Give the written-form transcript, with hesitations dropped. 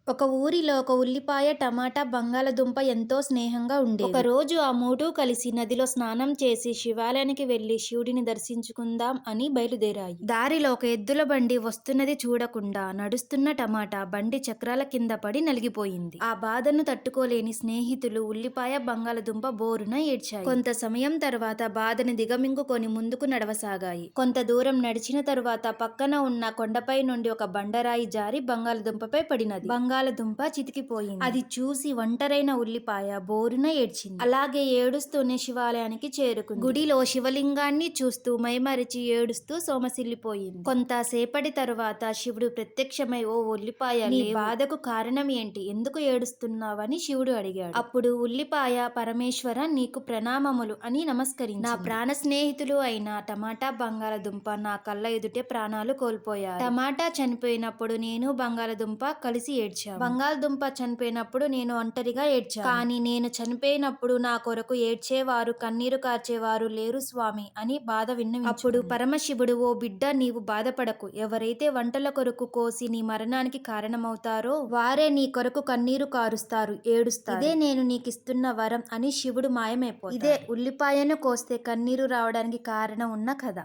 ఒక ఊరిలో ఒక ఉల్లిపాయ, టమాటా, బంగాళదుంప ఎంతో స్నేహంగా ఉండేవి. ఒకరోజు ఆ మూడు కలిసి నదిలో స్నానం చేసి శివాలయానికి వెళ్లి శివుడిని దర్శించుకుందాం అని బయలుదేరాయి. దారిలో ఒక ఎద్దుల బండి వస్తున్నది చూడకుండా నడుస్తున్న టమాటా బండి చక్రాల కింద పడి నలిగిపోయింది. ఆ బాధను తట్టుకోలేని స్నేహితులు ఉల్లిపాయ, బంగాళదుంప బోరున ఏడ్చాయి. కొంత సమయం తర్వాత బాధని దిగమింగుకొని ముందుకు నడవసాగాయి. కొంత దూరం నడిచిన తరువాత పక్కన ఉన్న కొండపై నుండి ఒక బండరాయి జారి బంగాళదుంపపై పడినది. బంగాళదుంప చితికిపోయింది. అది చూసి ఒంటరైన ఉల్లిపాయ బోరున ఏడ్చింది. అలాగే ఏడుస్తూనే శివాలయానికి చేరుకుంది. గుడిలో శివలింగాన్ని చూస్తూ మైమరిచి ఏడుస్తూ సొమ్మసిల్లిపోయింది. కొంతసేపటి తరువాత శివుడు ప్రత్యక్షమై, ఓ ఉల్లిపాయ, నీ బాధకు కారణం ఏంటి? ఎందుకు ఏడుస్తున్నావని శివుడు అడిగాడు. అప్పుడు ఉల్లిపాయ, పరమేశ్వర, నీకు ప్రణామములు అని నమస్కరించింది. నా ప్రాణ స్నేహితులు అయిన టమాటా, బంగాళదుంప నా కళ్ళ ఎదుటే ప్రాణాలు కోల్పోయారు. టమాటా చనిపోయినప్పుడు నేను బంగాళదుంప కలిసి ఏడ్చాము. బంగాళదుంప చనిపోయినప్పుడు నేను ఒంటరిగా ఏడ్చాను. కానీ నేను చనిపోయినప్పుడు నా కొరకు ఏడ్చేవారు, కన్నీరు కార్చేవారు లేరు స్వామి అని బాధ విన్నవించుకుంది. అప్పుడు పరమశివుడు, ఓ బిడ్డ, నీవు బాధపడకు. ఎవరైతే వంటల కొరకు కోసి నీ మరణానికి కారణమవుతారో వారే నీ కొరకు కన్నీరు కారుస్తారు, ఏడుస్తారు. ఇదే నేను నీకిస్తున్న వరం అని శివుడు మాయమైపోతాడు. ఇదే ఉల్లిపాయను కోస్తే కన్నీరు రావడానికి కారణం ఉన్న కథ.